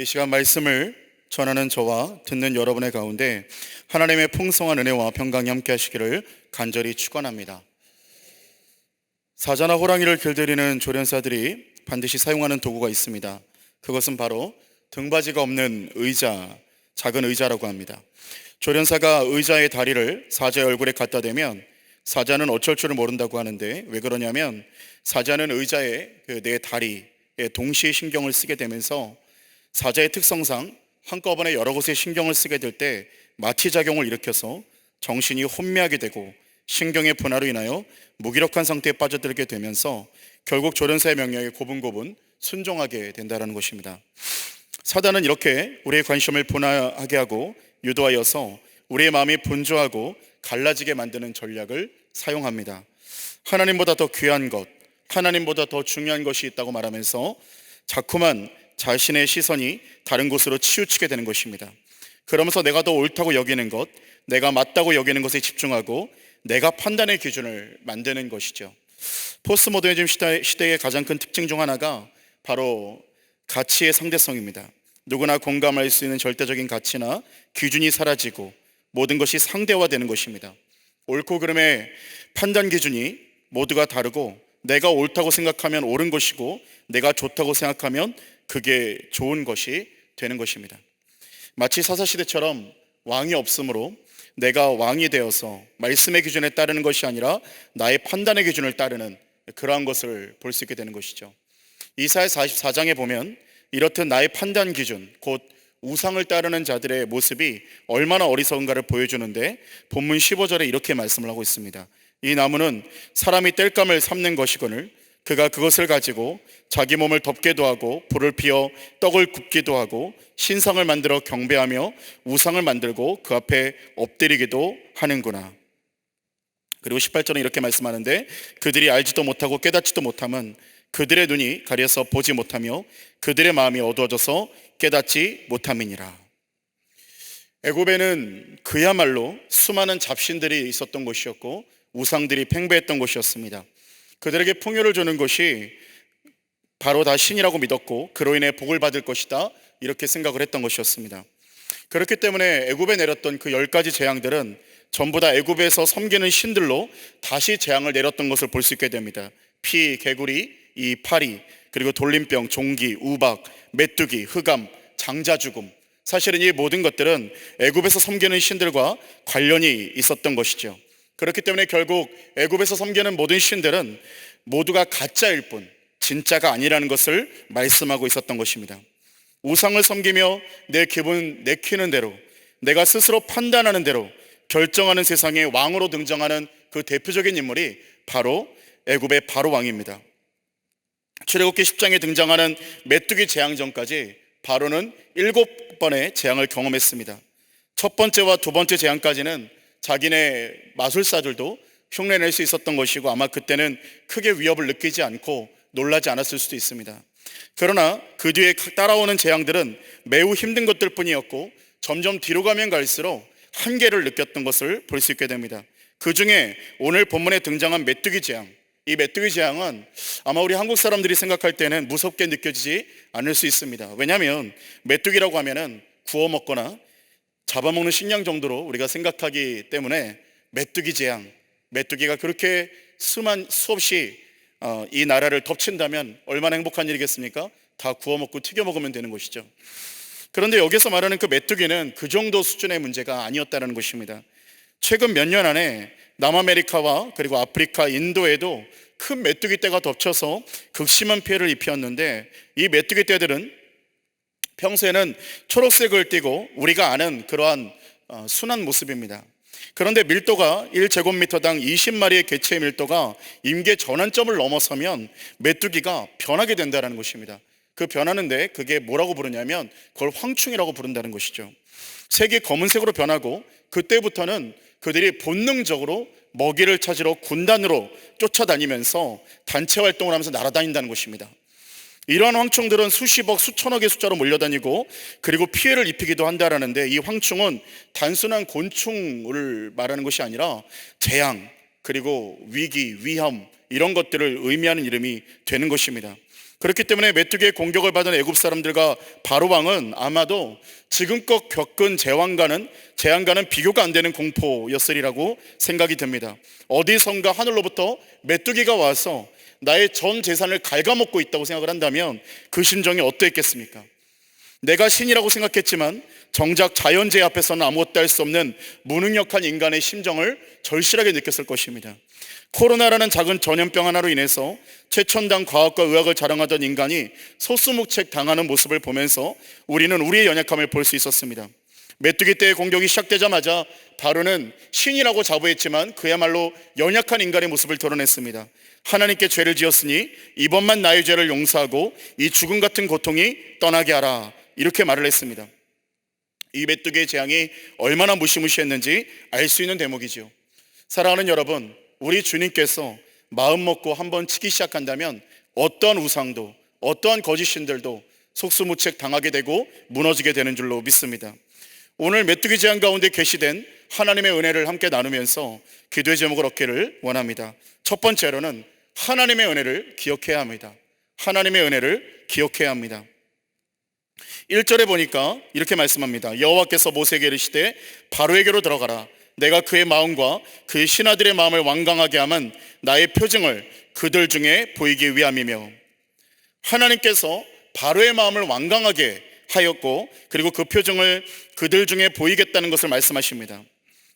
이 시간 말씀을 전하는 저와 듣는 여러분의 가운데 하나님의 풍성한 은혜와 평강이 함께 하시기를 간절히 축원합니다. 사자나 호랑이를 길들이는 조련사들이 반드시 사용하는 도구가 있습니다. 그것은 바로 등받이가 없는 의자, 작은 의자라고 합니다. 조련사가 의자의 다리를 사자의 얼굴에 갖다 대면 사자는 어쩔 줄을 모른다고 하는데, 왜 그러냐면 사자는 의자의 네 다리에 동시에 신경을 쓰게 되면서 사자의 특성상 한꺼번에 여러 곳에 신경을 쓰게 될 때 마취작용을 일으켜서 정신이 혼미하게 되고 신경의 분화로 인하여 무기력한 상태에 빠져들게 되면서 결국 조련사의 명령에 고분고분 순종하게 된다는 것입니다. 사단은 이렇게 우리의 관심을 분화하게 하고 유도하여서 우리의 마음이 분주하고 갈라지게 만드는 전략을 사용합니다. 하나님보다 더 귀한 것, 하나님보다 더 중요한 것이 있다고 말하면서 자꾸만 자신의 시선이 다른 곳으로 치우치게 되는 것입니다. 그러면서 내가 더 옳다고 여기는 것, 내가 맞다고 여기는 것에 집중하고 내가 판단의 기준을 만드는 것이죠. 포스트 모더니즘 시대의 가장 큰 특징 중 하나가 바로 가치의 상대성입니다. 누구나 공감할 수 있는 절대적인 가치나 기준이 사라지고 모든 것이 상대화되는 것입니다. 옳고 그름의 판단 기준이 모두가 다르고 내가 옳다고 생각하면 옳은 것이고 내가 좋다고 생각하면 그게 좋은 것이 되는 것입니다. 마치 사사시대처럼 왕이 없으므로 내가 왕이 되어서 말씀의 기준에 따르는 것이 아니라 나의 판단의 기준을 따르는 그러한 것을 볼 수 있게 되는 것이죠. 이사야 44장에 보면 이렇듯 나의 판단 기준, 곧 우상을 따르는 자들의 모습이 얼마나 어리석은가를 보여주는데, 본문 15절에 이렇게 말씀을 하고 있습니다. 이 나무는 사람이 땔감을 삼는 것이거늘 그가 그것을 가지고 자기 몸을 덮게도 하고 불을 피워 떡을 굽기도 하고 신상을 만들어 경배하며 우상을 만들고 그 앞에 엎드리기도 하는구나. 그리고 18절은 이렇게 말씀하는데, 그들이 알지도 못하고 깨닫지도 못함은 그들의 눈이 가려서 보지 못하며 그들의 마음이 어두워져서 깨닫지 못함이니라. 애굽에는 그야말로 수많은 잡신들이 있었던 곳이었고 우상들이 팽배했던 곳이었습니다. 그들에게 풍요를 주는 것이 바로 다 신이라고 믿었고 그로 인해 복을 받을 것이다, 이렇게 생각을 했던 것이었습니다. 그렇기 때문에 애굽에 내렸던 그 10가지 재앙들은 전부 다 애굽에서 섬기는 신들로 다시 재앙을 내렸던 것을 볼 수 있게 됩니다. 피, 개구리, 이 파리, 그리고 돌림병, 종기, 우박, 메뚜기, 흑암, 장자죽음, 사실은 이 모든 것들은 애굽에서 섬기는 신들과 관련이 있었던 것이죠. 그렇기 때문에 결국 애굽에서 섬기는 모든 신들은 모두가 가짜일 뿐 진짜가 아니라는 것을 말씀하고 있었던 것입니다. 우상을 섬기며 내 기분 내키는 대로, 내가 스스로 판단하는 대로 결정하는 세상의 왕으로 등장하는 그 대표적인 인물이 바로 애굽의 바로 왕입니다. 출애굽기 10장에 등장하는 메뚜기 재앙 전까지 바로는 7번의 재앙을 경험했습니다. 첫 번째와 두 번째 재앙까지는 자기네 마술사들도 흉내낼 수 있었던 것이고 아마 그때는 크게 위협을 느끼지 않고 놀라지 않았을 수도 있습니다. 그러나 그 뒤에 따라오는 재앙들은 매우 힘든 것들 뿐이었고 점점 뒤로 가면 갈수록 한계를 느꼈던 것을 볼 수 있게 됩니다. 그 중에 오늘 본문에 등장한 메뚜기 재앙, 이 메뚜기 재앙은 아마 우리 한국 사람들이 생각할 때는 무섭게 느껴지지 않을 수 있습니다. 왜냐하면 메뚜기라고 하면은 구워 먹거나 잡아먹는 식량 정도로 우리가 생각하기 때문에 메뚜기 재앙, 메뚜기가 그렇게 수없이 이 나라를 덮친다면 얼마나 행복한 일이겠습니까? 다 구워 먹고 튀겨 먹으면 되는 것이죠. 그런데 여기서 말하는 그 메뚜기는 그 정도 수준의 문제가 아니었다는 것입니다. 최근 몇 년 안에 남아메리카와 그리고 아프리카, 인도에도 큰 메뚜기 떼가 덮쳐서 극심한 피해를 입혔는데, 이 메뚜기 떼들은 평소에는 초록색을 띠고 우리가 아는 그러한 순한 모습입니다. 그런데 밀도가 1제곱미터당 20마리의 개체의 밀도가 임계 전환점을 넘어서면 메뚜기가 변하게 된다는 것입니다. 그 변하는데 그게 뭐라고 부르냐면 그걸 황충이라고 부른다는 것이죠. 색이 검은색으로 변하고 그때부터는 그들이 본능적으로 먹이를 찾으러 군단으로 쫓아다니면서 단체 활동을 하면서 날아다닌다는 것입니다. 이러한 황충들은 수십억, 수천억의 숫자로 몰려다니고 그리고 피해를 입히기도 한다라는데, 이 황충은 단순한 곤충을 말하는 것이 아니라 재앙, 그리고 위기, 위험, 이런 것들을 의미하는 이름이 되는 것입니다. 그렇기 때문에 메뚜기의 공격을 받은 애굽 사람들과 바로 왕은 아마도 지금껏 겪은 재앙과는 비교가 안 되는 공포였으리라고 생각이 됩니다. 어디선가 하늘로부터 메뚜기가 와서 나의 전 재산을 갉아먹고 있다고 생각을 한다면 그 심정이 어떠했겠습니까? 내가 신이라고 생각했지만 정작 자연재해 앞에서는 아무것도 할 수 없는 무능력한 인간의 심정을 절실하게 느꼈을 것입니다. 코로나라는 작은 전염병 하나로 인해서 최첨단 과학과 의학을 자랑하던 인간이 소수묵책 당하는 모습을 보면서 우리는 우리의 연약함을 볼 수 있었습니다. 메뚜기 떼의 공격이 시작되자마자 바로는 신이라고 자부했지만 그야말로 연약한 인간의 모습을 드러냈습니다. 하나님께 죄를 지었으니 이번만 나의 죄를 용서하고 이 죽음 같은 고통이 떠나게 하라, 이렇게 말을 했습니다. 이 메뚜기의 재앙이 얼마나 무시무시했는지 알 수 있는 대목이죠. 사랑하는 여러분, 우리 주님께서 마음 먹고 한번 치기 시작한다면 어떠한 우상도 어떠한 거짓신들도 속수무책 당하게 되고 무너지게 되는 줄로 믿습니다. 오늘 메뚜기 재앙 가운데 계시된 하나님의 은혜를 함께 나누면서 기도의 제목을 얻기를 원합니다. 첫 번째로는 하나님의 은혜를 기억해야 합니다. 하나님의 은혜를 기억해야 합니다. 1절에 보니까 이렇게 말씀합니다. 여호와께서 모세에게 이르시되 바로에게로 들어가라. 내가 그의 마음과 그의 신하들의 마음을 완강하게 함은 나의 표징을 그들 중에 보이기 위함이며, 하나님께서 바로의 마음을 완강하게 하였고 그리고 그 표징을 그들 중에 보이겠다는 것을 말씀하십니다.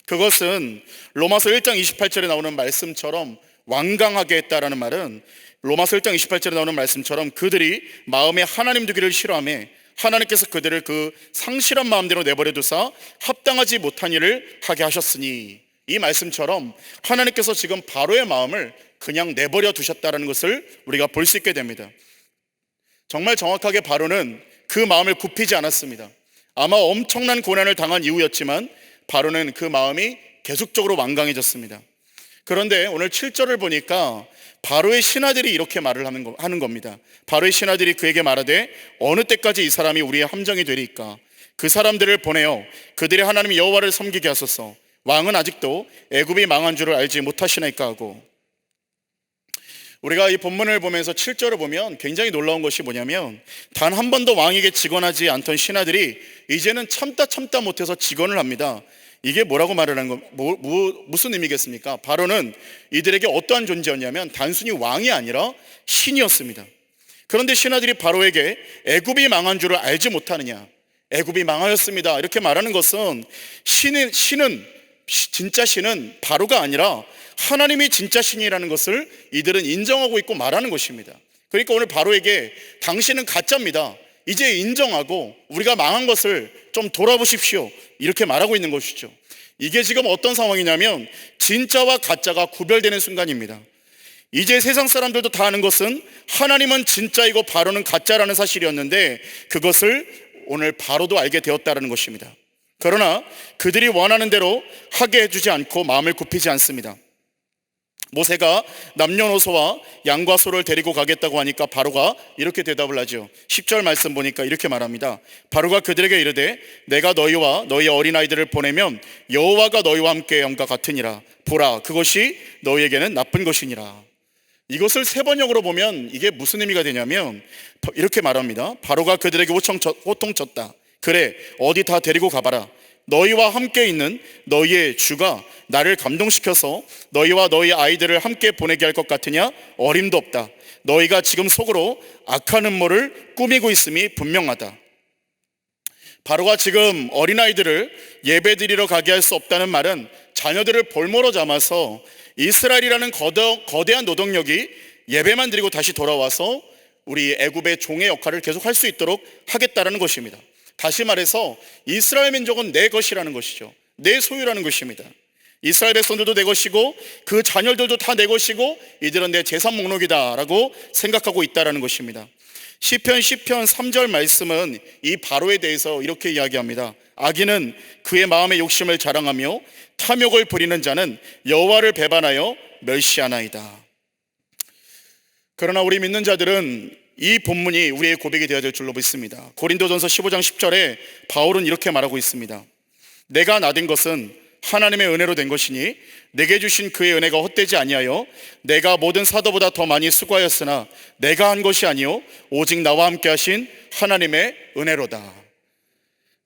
그것은 로마서 1장 28절에 나오는 말씀처럼 완강하게 했다라는 말은 로마서 1장 28절에 나오는 말씀처럼 그들이 마음에 하나님 두기를 싫어하며 하나님께서 그들을 그 상실한 마음대로 내버려 두사 합당하지 못한 일을 하게 하셨으니, 이 말씀처럼 하나님께서 지금 바로의 마음을 그냥 내버려 두셨다는 것을 우리가 볼 수 있게 됩니다. 정말 정확하게 바로는 그 마음을 굽히지 않았습니다. 아마 엄청난 고난을 당한 이후였지만 바로는 그 마음이 계속적으로 완강해졌습니다. 그런데 오늘 7절을 보니까 바로의 신하들이 이렇게 말을 하는 겁니다. 바로의 신하들이 그에게 말하되 어느 때까지 이 사람이 우리의 함정이 되리까? 그 사람들을 보내어 그들의 하나님 여호와를 섬기게 하소서. 왕은 아직도 애굽이 망한 줄을 알지 못하시나이까 하고. 우리가 이 본문을 보면서 7절을 보면 굉장히 놀라운 것이 뭐냐면, 단 한 번도 왕에게 직언하지 않던 신하들이 이제는 참다 못해서 직언을 합니다. 이게 뭐라고 말을 하는 무슨 의미겠습니까? 바로는 이들에게 어떠한 존재였냐면 단순히 왕이 아니라 신이었습니다. 그런데 신하들이 바로에게 애굽이 망한 줄을 알지 못하느냐, 애굽이 망하였습니다, 이렇게 말하는 것은 진짜 신은 바로가 아니라 하나님이 진짜 신이라는 것을 이들은 인정하고 있고 말하는 것입니다. 그러니까 오늘 바로에게 당신은 가짜입니다, 이제 인정하고 우리가 망한 것을 좀 돌아보십시오, 이렇게 말하고 있는 것이죠. 이게 지금 어떤 상황이냐면 진짜와 가짜가 구별되는 순간입니다. 이제 세상 사람들도 다 아는 것은 하나님은 진짜이고 바로는 가짜라는 사실이었는데 그것을 오늘 바로도 알게 되었다는 것입니다. 그러나 그들이 원하는 대로 하게 해주지 않고 마음을 굽히지 않습니다. 모세가 남녀노소와 양과 소를 데리고 가겠다고 하니까 바로가 이렇게 대답을 하죠. 10절 말씀 보니까 이렇게 말합니다. 바로가 그들에게 이르되 내가 너희와 너희 어린아이들을 보내면 여호와가 너희와 함께 함과 같으니라. 보라, 그것이 너희에게는 나쁜 것이니라. 이것을 세 번역으로 보면 이게 무슨 의미가 되냐면 이렇게 말합니다. 바로가 그들에게 호통쳤다. 그래, 어디 다 데리고 가봐라. 너희와 함께 있는 너희의 주가 나를 감동시켜서 너희와 너희 아이들을 함께 보내게 할 것 같으냐? 어림도 없다. 너희가 지금 속으로 악한 음모를 꾸미고 있음이 분명하다. 바로가 지금 어린아이들을 예배드리러 가게 할 수 없다는 말은 자녀들을 볼모로 삼아서 이스라엘이라는 거대한 노동력이 예배만 드리고 다시 돌아와서 우리 애굽의 종의 역할을 계속 할 수 있도록 하겠다라는 것입니다. 다시 말해서 이스라엘 민족은 내 것이라는 것이죠. 내 소유라는 것입니다. 이스라엘 백성들도 내 것이고 그 자녀들도 다 내 것이고 이들은 내 재산 목록이다라고 생각하고 있다라는 것입니다. 시편 3절 말씀은 이 바로에 대해서 이렇게 이야기합니다. 악인은 그의 마음의 욕심을 자랑하며 탐욕을 부리는 자는 여호와를 배반하여 멸시하나이다. 그러나 우리 믿는 자들은 이 본문이 우리의 고백이 되어야 될 줄로 믿습니다. 고린도전서 15장 10절에 바울은 이렇게 말하고 있습니다. 내가 나된 것은 하나님의 은혜로 된 것이니 내게 주신 그의 은혜가 헛되지 아니하여 내가 모든 사도보다 더 많이 수고하였으나 내가 한 것이 아니요 오직 나와 함께 하신 하나님의 은혜로다.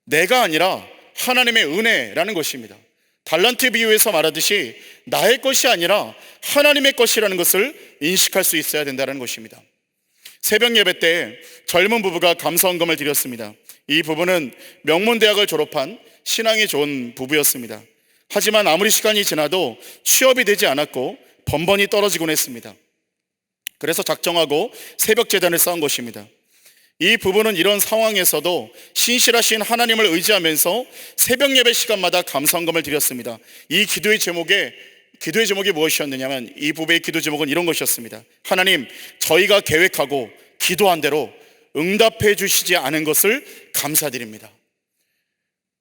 내가 아니라 하나님의 은혜라는 것입니다. 달란트 비유에서 말하듯이 나의 것이 아니라 하나님의 것이라는 것을 인식할 수 있어야 된다는 것입니다. 새벽 예배 때 젊은 부부가 감사헌금을 드렸습니다. 이 부부는 명문대학을 졸업한 신앙이 좋은 부부였습니다. 하지만 아무리 시간이 지나도 취업이 되지 않았고 번번이 떨어지곤 했습니다. 그래서 작정하고 새벽 제단을 쌓은 것입니다. 이 부부는 이런 상황에서도 신실하신 하나님을 의지하면서 새벽 예배 시간마다 감사헌금을 드렸습니다. 이 기도의 제목이 무엇이었느냐면, 이 부부의 기도 제목은 이런 것이었습니다. 하나님, 저희가 계획하고 기도한 대로 응답해 주시지 않은 것을 감사드립니다.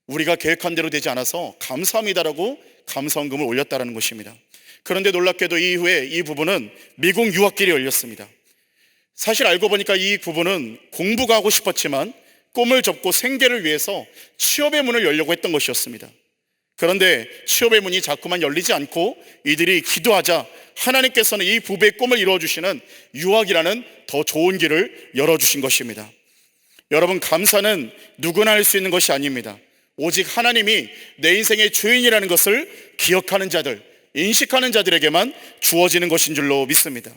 우리가 계획한 대로 되지 않아서 감사합니다라고 감사헌금을 올렸다는 것입니다. 그런데 놀랍게도 이후에 이 부부는 미국 유학길이 열렸습니다. 사실 알고 보니까 이 부부는 공부가 하고 싶었지만 꿈을 접고 생계를 위해서 취업의 문을 열려고 했던 것이었습니다. 그런데 취업의 문이 자꾸만 열리지 않고 이들이 기도하자 하나님께서는 이 부부의 꿈을 이루어주시는 유학이라는 더 좋은 길을 열어주신 것입니다. 여러분, 감사는 누구나 할 수 있는 것이 아닙니다. 오직 하나님이 내 인생의 주인이라는 것을 기억하는 자들, 인식하는 자들에게만 주어지는 것인 줄로 믿습니다.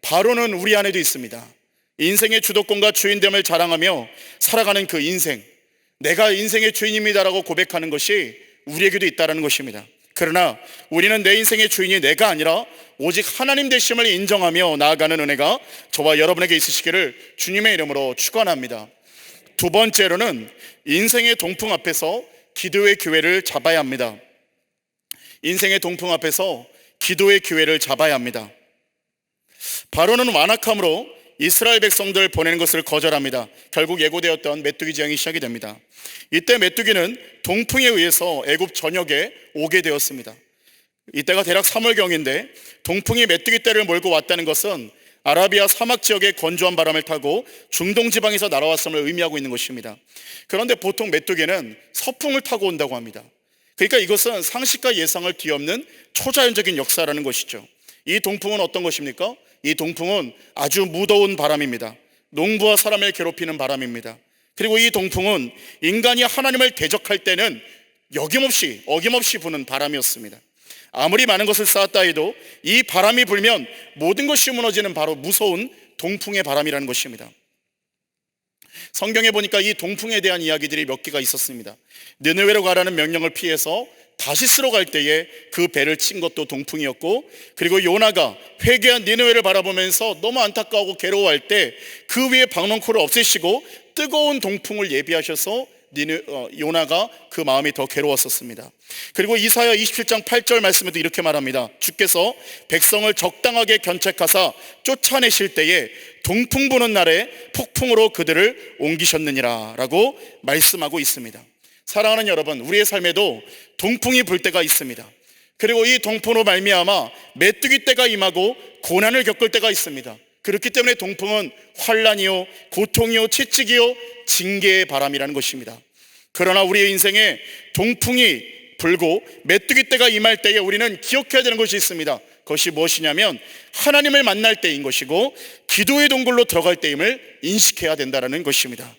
바로는 우리 안에도 있습니다. 인생의 주도권과 주인됨을 자랑하며 살아가는 그 인생, 내가 인생의 주인입니다라고 고백하는 것이 우리에게도 있다는 것입니다. 그러나 우리는 내 인생의 주인이 내가 아니라 오직 하나님 되심을 인정하며 나아가는 은혜가 저와 여러분에게 있으시기를 주님의 이름으로 축원합니다. 두 번째로는 인생의 동풍 앞에서 기도의 기회를 잡아야 합니다. 인생의 동풍 앞에서 기도의 기회를 잡아야 합니다. 바로는 완악함으로 이스라엘 백성들 보내는 것을 거절합니다. 결국 예고되었던 메뚜기 재앙이 시작이 됩니다. 이때 메뚜기는 동풍에 의해서 애굽 전역에 오게 되었습니다. 이때가 대략 3월경인데 동풍이 메뚜기 떼를 몰고 왔다는 것은 아라비아 사막 지역의 건조한 바람을 타고 중동 지방에서 날아왔음을 의미하고 있는 것입니다. 그런데 보통 메뚜기는 서풍을 타고 온다고 합니다. 그러니까 이것은 상식과 예상을 뒤엎는 초자연적인 역사라는 것이죠. 이 동풍은 어떤 것입니까? 이 동풍은 아주 무더운 바람입니다. 농부와 사람을 괴롭히는 바람입니다. 그리고 이 동풍은 인간이 하나님을 대적할 때는 어김없이 부는 바람이었습니다. 아무리 많은 것을 쌓았다 해도 이 바람이 불면 모든 것이 무너지는 바로 무서운 동풍의 바람이라는 것입니다. 성경에 보니까 이 동풍에 대한 이야기들이 몇 개가 있었습니다. 느느웨로 가라는 명령을 피해서 다시스로 갈 때에 그 배를 친 것도 동풍이었고, 그리고 요나가 회개한 니느웨를 바라보면서 너무 안타까워하고 괴로워할 때 그 위에 박넝쿨을 없애시고 뜨거운 동풍을 예비하셔서 요나가 그 마음이 더 괴로웠었습니다. 그리고 이사야 27장 8절 말씀에도 이렇게 말합니다. 주께서 백성을 적당하게 견책하사 쫓아내실 때에 동풍 부는 날에 폭풍으로 그들을 옮기셨느니라 라고 말씀하고 있습니다. 사랑하는 여러분, 우리의 삶에도 동풍이 불 때가 있습니다. 그리고 이 동풍으로 말미암아 메뚜기 때가 임하고 고난을 겪을 때가 있습니다. 그렇기 때문에 동풍은 환난이요, 고통이요, 채찍이요, 징계의 바람이라는 것입니다. 그러나 우리의 인생에 동풍이 불고 메뚜기 때가 임할 때에 우리는 기억해야 되는 것이 있습니다. 그것이 무엇이냐면 하나님을 만날 때인 것이고 기도의 동굴로 들어갈 때임을 인식해야 된다는 것입니다.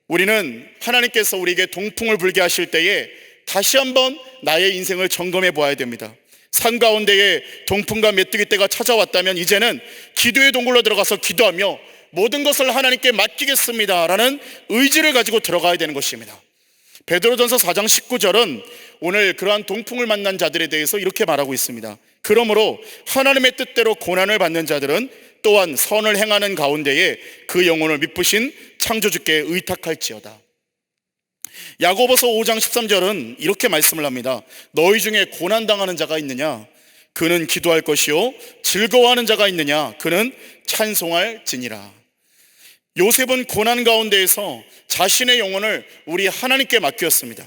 우리는 하나님께서 우리에게 동풍을 불게 하실 때에 다시 한번 나의 인생을 점검해 보아야 됩니다. 산 가운데에 동풍과 메뚜기 떼가 찾아왔다면 이제는 기도의 동굴로 들어가서 기도하며 모든 것을 하나님께 맡기겠습니다 라는 의지를 가지고 들어가야 되는 것입니다. 베드로전서 4장 19절은 오늘 그러한 동풍을 만난 자들에 대해서 이렇게 말하고 있습니다. 그러므로 하나님의 뜻대로 고난을 받는 자들은 또한 선을 행하는 가운데에 그 영혼을 미쁘신 창조주께 의탁할지어다. 야고보서 5장 13절은 이렇게 말씀을 합니다. 너희 중에 고난당하는 자가 있느냐? 그는 기도할 것이요 즐거워하는 자가 있느냐? 그는 찬송할지니라. 요셉은 고난 가운데에서 자신의 영혼을 우리 하나님께 맡겼습니다.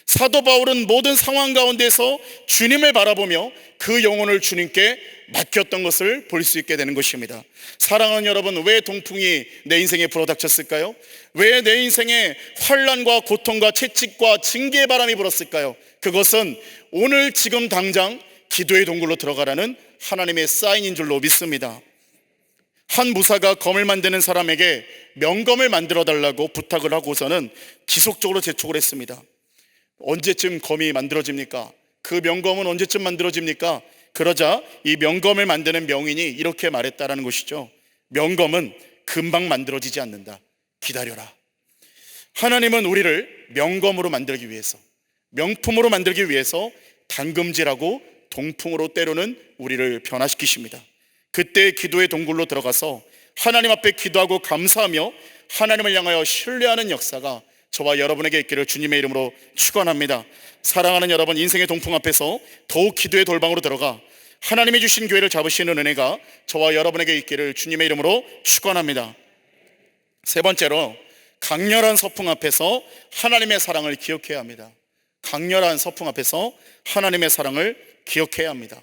사도 바울은 모든 상황 가운데서 주님을 바라보며 그 영혼을 주님께 맡겼던 것을 볼 수 있게 되는 것입니다. 사랑하는 여러분, 왜 동풍이 내 인생에 불어닥쳤을까요? 왜 내 인생에 환난과 고통과 채찍과 징계의 바람이 불었을까요? 그것은 오늘 지금 당장 기도의 동굴로 들어가라는 하나님의 사인인 줄로 믿습니다. 한 무사가 검을 만드는 사람에게 명검을 만들어 달라고 부탁을 하고서는 지속적으로 재촉을 했습니다. 언제쯤 검이 만들어집니까? 그 명검은 언제쯤 만들어집니까? 그러자 이 명검을 만드는 명인이 이렇게 말했다라는 것이죠. 명검은 금방 만들어지지 않는다. 기다려라. 하나님은 우리를 명검으로 만들기 위해서, 명품으로 만들기 위해서 단금질하고 동풍으로 때로는 우리를 변화시키십니다. 그때 기도의 동굴로 들어가서 하나님 앞에 기도하고 감사하며 하나님을 향하여 신뢰하는 역사가 저와 여러분에게 있기를 주님의 이름으로 축원합니다. 사랑하는 여러분, 인생의 동풍 앞에서 더욱 기도의 돌방으로 들어가 하나님이 주신 교회를 잡으시는 은혜가 저와 여러분에게 있기를 주님의 이름으로 축원합니다. 세 번째로, 강렬한 서풍 앞에서 하나님의 사랑을 기억해야 합니다. 강렬한 서풍 앞에서 하나님의 사랑을 기억해야 합니다.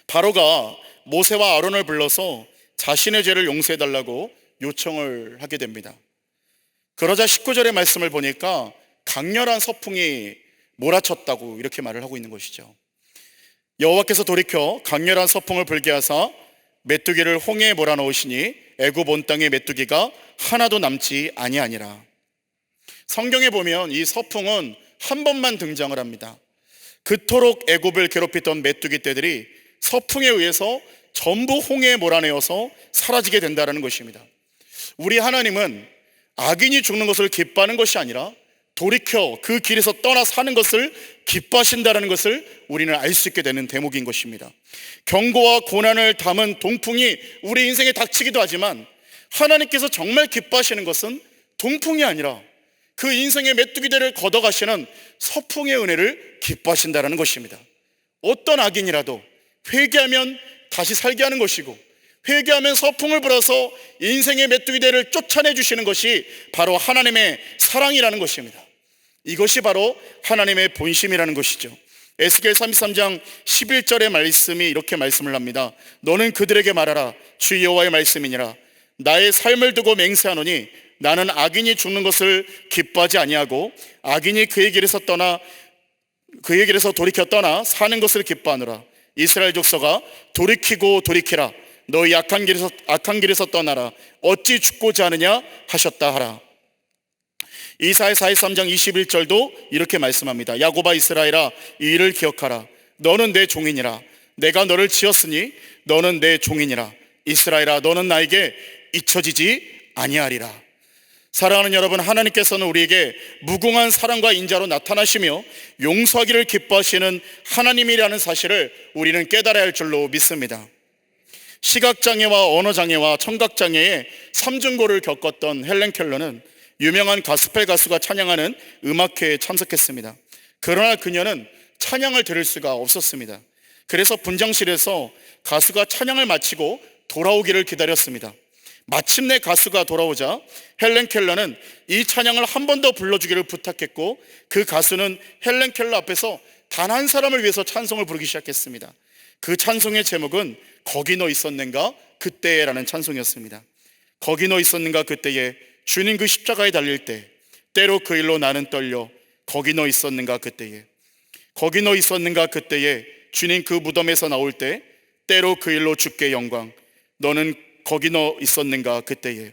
바로가 모세와 아론을 불러서 자신의 죄를 용서해달라고 요청을 하게 됩니다. 그러자 19절의 말씀을 보니까 강렬한 서풍이 몰아쳤다고 이렇게 말을 하고 있는 것이죠. 여호와께서 돌이켜 강렬한 서풍을 불게 하사 메뚜기를 홍해에 몰아넣으시니 애굽 온 땅의 메뚜기가 하나도 남지 아니하니라. 성경에 보면 이 서풍은 한 번만 등장을 합니다. 그토록 애굽을 괴롭히던 메뚜기 떼들이 서풍에 의해서 전부 홍해에 몰아내어서 사라지게 된다는 것입니다. 우리 하나님은 악인이 죽는 것을 기뻐하는 것이 아니라 돌이켜 그 길에서 떠나 사는 것을 기뻐하신다는 것을 우리는 알 수 있게 되는 대목인 것입니다. 경고와 고난을 담은 동풍이 우리 인생에 닥치기도 하지만 하나님께서 정말 기뻐하시는 것은 동풍이 아니라 그 인생의 메뚜기들을 걷어가시는 서풍의 은혜를 기뻐하신다는 것입니다. 어떤 악인이라도 회개하면 다시 살게 하는 것이고, 회개하면 서풍을 불어서 인생의 메뚜기들을 쫓아내 주시는 것이 바로 하나님의 사랑이라는 것입니다. 이것이 바로 하나님의 본심이라는 것이죠. 에스겔 33장 11절의 말씀이 이렇게 말씀을 합니다. 너는 그들에게 말하라. 주 여호와의 말씀이니라. 나의 삶을 두고 맹세하노니 나는 악인이 죽는 것을 기뻐하지 아니하고 악인이 그의 길에서 돌이켜 떠나 사는 것을 기뻐하노라. 이스라엘 족속아, 돌이키고 돌이키라. 너희 악한 길에서 떠나라. 어찌 죽고자 하느냐 하셨다 하라. 이사야 43장 21절도 이렇게 말씀합니다. 야곱아 이스라엘아, 이 일을 기억하라. 너는 내 종이니라. 내가 너를 지었으니 너는 내 종이니라. 이스라엘아, 너는 나에게 잊혀지지 아니하리라. 사랑하는 여러분, 하나님께서는 우리에게 무궁한 사랑과 인자로 나타나시며 용서하기를 기뻐하시는 하나님이라는 사실을 우리는 깨달아야 할 줄로 믿습니다. 시각장애와 언어장애와 청각장애의 삼중고를 겪었던 헬렌 켈러는 유명한 가스펠 가수가 찬양하는 음악회에 참석했습니다. 그러나 그녀는 찬양을 들을 수가 없었습니다. 그래서 분장실에서 가수가 찬양을 마치고 돌아오기를 기다렸습니다. 마침내 가수가 돌아오자 헬렌 켈러는 이 찬양을 한 번 더 불러주기를 부탁했고, 그 가수는 헬렌 켈러 앞에서 단 한 사람을 위해서 찬송을 부르기 시작했습니다. 그 찬송의 제목은 거기 너 있었는가 그때에 라는 찬송이었습니다. 거기 너 있었는가 그때에, 주님 그 십자가에 달릴 때 때로 그 일로 나는 떨려. 거기 너 있었는가 그때에, 거기 너 있었는가 그때에, 주님 그 무덤에서 나올 때 때로 그 일로 주께 영광. 너는 거기 너 있었는가 그때에.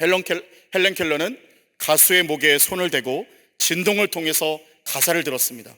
헬렌 켈러는 가수의 목에 손을 대고 진동을 통해서 가사를 들었습니다.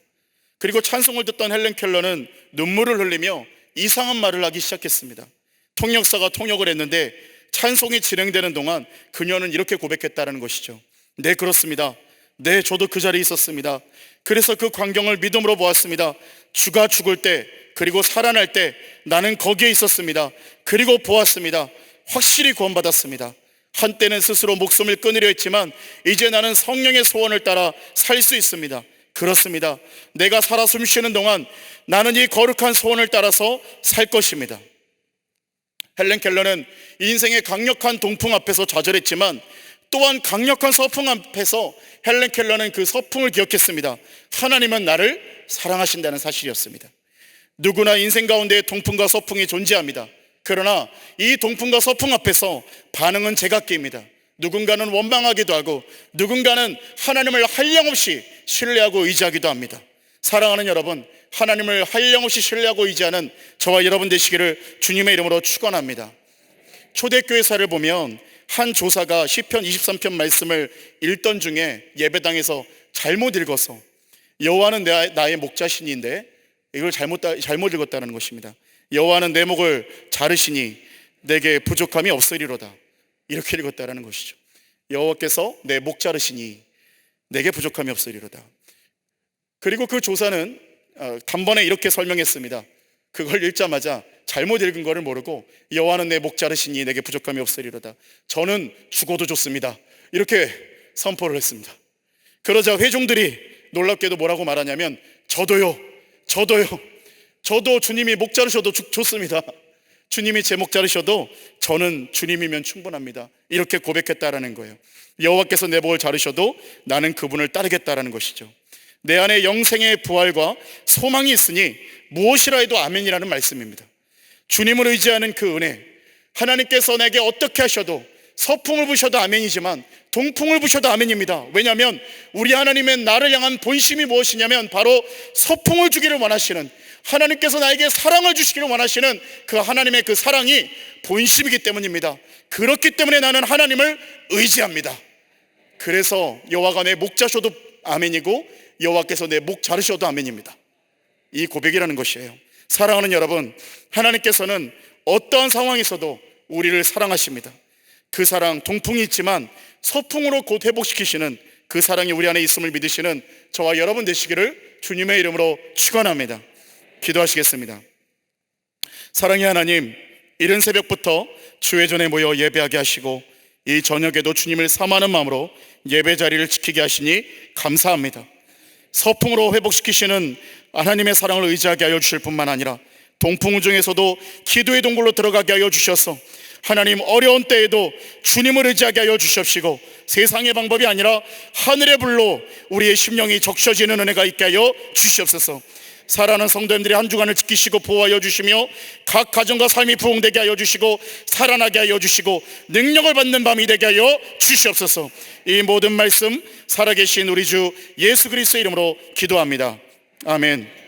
그리고 찬송을 듣던 헬렌 켈러는 눈물을 흘리며 이상한 말을 하기 시작했습니다. 통역사가 통역을 했는데 찬송이 진행되는 동안 그녀는 이렇게 고백했다는 것이죠. 네, 그렇습니다. 네, 저도 그 자리에 있었습니다. 그래서 그 광경을 믿음으로 보았습니다. 주가 죽을 때, 그리고 살아날 때 나는 거기에 있었습니다. 그리고 보았습니다. 확실히 구원받았습니다. 한때는 스스로 목숨을 끊으려 했지만 이제 나는 성령의 소원을 따라 살 수 있습니다. 그렇습니다. 내가 살아 숨쉬는 동안 나는 이 거룩한 소원을 따라서 살 것입니다. 헬렌 켈러는 인생의 강력한 동풍 앞에서 좌절했지만 또한 강력한 서풍 앞에서 헬렌 켈러는 그 서풍을 기억했습니다. 하나님은 나를 사랑하신다는 사실이었습니다. 누구나 인생 가운데 동풍과 서풍이 존재합니다. 그러나 이 동풍과 서풍 앞에서 반응은 제각기입니다. 누군가는 원망하기도 하고 누군가는 하나님을 한량없이 신뢰하고 의지하기도 합니다. 사랑하는 여러분, 하나님을 한량없이 신뢰하고 의지하는 저와 여러분 되시기를 주님의 이름으로 축원합니다. 초대교회사를 보면 한 조사가 시편 23편 말씀을 읽던 중에 예배당에서 잘못 읽어서 여호와는 나의 목자신인데 이걸 잘못 읽었다는 것입니다. 여호와는 내 목을 자르시니 내게 부족함이 없으리로다, 이렇게 읽었다는 것이죠. 여호와께서 내 목 자르시니 내게 부족함이 없으리로다. 그리고 그 조사는 단번에 이렇게 설명했습니다. 그걸 읽자마자 잘못 읽은 거를 모르고 여호와는 내 목 자르시니 내게 부족함이 없으리로다, 저는 죽어도 좋습니다, 이렇게 선포를 했습니다. 그러자 회중들이 놀랍게도 뭐라고 말하냐면 저도 주님이 목 자르셔도 좋습니다. 주님이 제 목 자르셔도 저는 주님이면 충분합니다, 이렇게 고백했다라는 거예요. 여호와께서 내 목을 자르셔도 나는 그분을 따르겠다라는 것이죠. 내 안에 영생의 부활과 소망이 있으니 무엇이라 해도 아멘이라는 말씀입니다. 주님을 의지하는 그 은혜, 하나님께서 내게 어떻게 하셔도 서풍을 부셔도 아멘이지만 동풍을 부셔도 아멘입니다. 왜냐하면 우리 하나님의 나를 향한 본심이 무엇이냐면 바로 서풍을 주기를 원하시는, 하나님께서 나에게 사랑을 주시기를 원하시는 그 하나님의 그 사랑이 본심이기 때문입니다. 그렇기 때문에 나는 하나님을 의지합니다. 그래서 여호와가 내 목 자르셔도 아멘이고 여호와께서 내 목 자르셔도 아멘입니다. 이 고백이라는 것이에요. 사랑하는 여러분, 하나님께서는 어떠한 상황에서도 우리를 사랑하십니다. 그 사랑, 동풍이 있지만 서풍으로 곧 회복시키시는 그 사랑이 우리 안에 있음을 믿으시는 저와 여러분 되시기를 주님의 이름으로 축원합니다. 기도하시겠습니다. 사랑의 하나님, 이른 새벽부터 주의 전에 모여 예배하게 하시고 이 저녁에도 주님을 사모하는 마음으로 예배 자리를 지키게 하시니 감사합니다. 서풍으로 회복시키시는 하나님의 사랑을 의지하게 하여 주실 뿐만 아니라 동풍 중에서도 기도의 동굴로 들어가게 하여 주셔서 하나님 어려운 때에도 주님을 의지하게 하여 주십시고 세상의 방법이 아니라 하늘의 불로 우리의 심령이 적셔지는 은혜가 있게 하여 주시옵소서. 사랑하는 성도님들이 한 주간을 지키시고 보호하여 주시며 각 가정과 삶이 부흥되게 하여 주시고 살아나게 하여 주시고 능력을 받는 밤이 되게 하여 주시옵소서. 이 모든 말씀 살아계신 우리 주 예수 그리스도의 이름으로 기도합니다. 아멘.